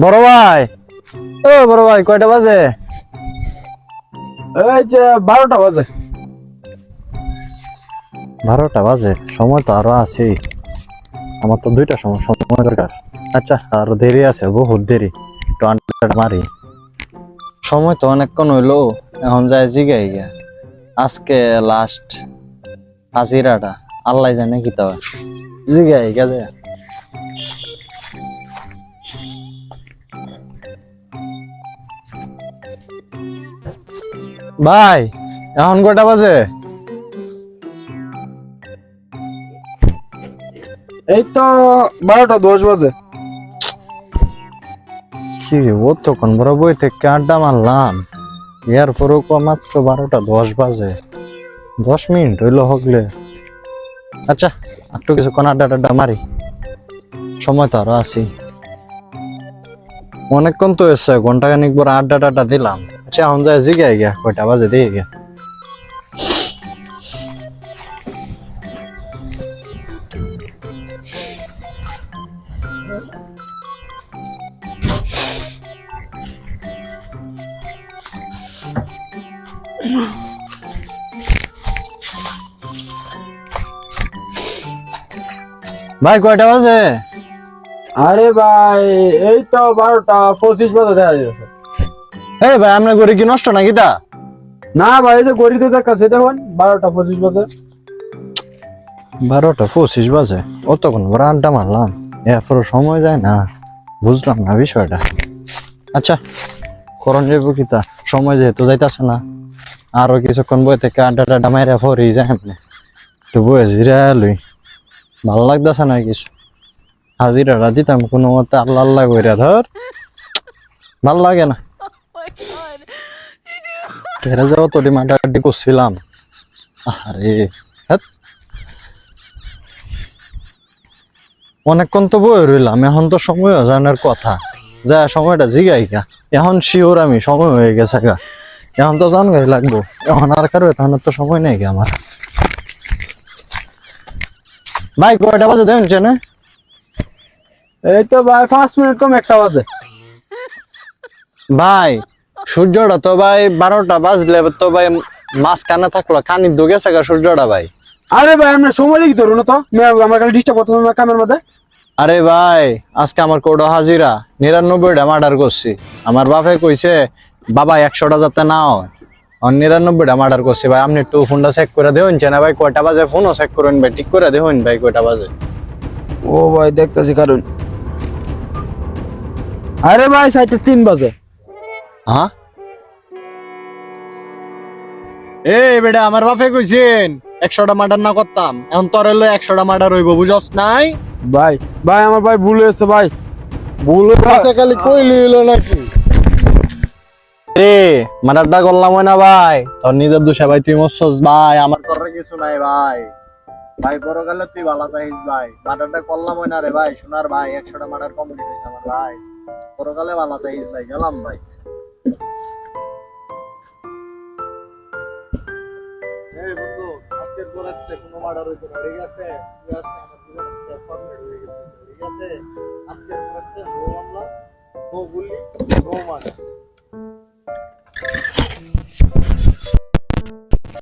বড় ভাই, ও বড় ভাই, কয়টা বাজে? এই যে 12টা বাজে। 12টা বাজে, সময় তো আরো আছে। আমার তো 2টার সময় সময় দরকার। আচ্ছা, আরো দেরি আছে, বহুত দেরি। একটু আড্ডা মারি। সময় তো অনেকক্ষণ হইলো, এখন যায় জিগাই গিয়া আজকে লাস্ট হাজিরাটা আল্লাহ জানে কি তবে জিগাই গিয়া যায়। ভাই, এখন কয়টা বাজে? এই তো 12টা 10 বাজে। কি ও তখন বড় বই থেকে আড্ডা মারলাম, এরপরও মাত্র 12টা 10 বাজে। 10 মিনিট হইলো হগলে। আচ্ছা, একটু কিছুক্ষণ আড্ডা টাড্ডা মারি, সময় তো আরো আছি। অনেকক্ষণ তো এসছে, ঘন্টাখানিক পর আড্ডা টাড্ডা দিলাম। আচ্ছা, এখন যায় জিগাই গিয়া কয়টা বাজে দিয়ে গিয়া। ভাই, কয়টা বাজে? আরে ভাই, এই তো 12টা 25 বাজে দেখা যাচ্ছে। এই ভাই, আপনার ঘরে কি নষ্ট নাকি তা? না ভাই, এই যে গড়িতে দেখাচ্ছে দেখুন 12টা 25 বাজে। 12টা 25 বাজে, অতক্ষণ পর আড্ডা মারলাম, এরপর সময় যায় না। বুঝলাম না বিষয়টা। আচ্ছা, করণ যাইব কি তা, সময় যেহেতু যাইতাছে না, আরো কিছুক্ষণ বই থেকে আড্ডা টাড্ডা মাইরা পরে যায় এমনি একটু বয়ে জিরা লই। ভালো লাগতেছে না কিছু, হাজিরাটা দিতাম কোনো মতে, আল্লাহ আল্লাহ কইরা ধর, ভাল লাগে না। কেরা যাও তো ডিমান্ডাডি করছিলাম। আরে ধ্যাৎ, অনেকক্ষণ তো বয়ে রইলাম, এখন তো সময় জানার কথা। যা সময়টা জিগাই গা, এখন শিওর আমি সময় হয়ে গেছে গা। এখন তো জান গাই লাগবো, এখন আর কারো তখন তো সময় নেই গা আমার। ভাই, কয়টা বাজে দেন চেনে? এই তো ভাই 5 মিনিট কম একটা বাজে। ভাই, সূর্যটা তো ভাই 12টা বাজলে তো ভাই মাঝখানে থাকলো, খানি দুগে গেছে গা সূর্যটা ভাই। আরে ভাই, আমরা সময় লিখি ধরুন তো, আমার খালি ডিস্টার্ব করতে হবে কামের মধ্যে। আরে ভাই, আজকে আমার কোটা হাজিরা 99টা মার্ডার করছি। আমার বাপে কইছে বাবা 100টা যাতে না হয়, 99টা মার্ডার করছি ভাই। আপনি একটু ফোনটা চেক করে দেবেন না ভাই, কয়টা বাজে ফোনও চেক করেন ভাই, ঠিক করে দেবেন ভাই কয়টা বাজে। ও ভাই, দেখতেছি কারণ। আরে ভাই, 3:30 বাজে। হ্যাঁ, এই বেটা, আমার বাপে কইছেন 100টা মার্ডার না করতাম, এখন তোর হলো 100টা মার্ডার হইব, বুঝস নাই? ভাই ভাই, আমার ভাই ভুল হয়েছে ভাই। ভুল হইছে খালি কইলি হইলো নাকি? রে, মার্ডারটা করলাম না ভাই, তোর নিজের দোষে ভাই, তুই মরছস ভাই, আমার করার কিছু নাই ভাই। ভাই পরকালে তুই ভালো থাকিস ভাই, মার্ডারটা করলাম না রে ভাই, সোনার ভাই, 100টা মার্ডার কমপ্লিট হয়েছে আমার ভাই। পরকালে ভালো থাকিস ভাই, গেলাম ভাই। এই বন্ধু, আজকের পরে কোনো মার্ডার হইতো না, ঠিক আছে? তুই আজকে আমার জীবনে ফরম্যাট হয়ে গেছিস, ঠিক আছে? আজকের পরে নো মামলা, নো গুলি, নো মার্ডার।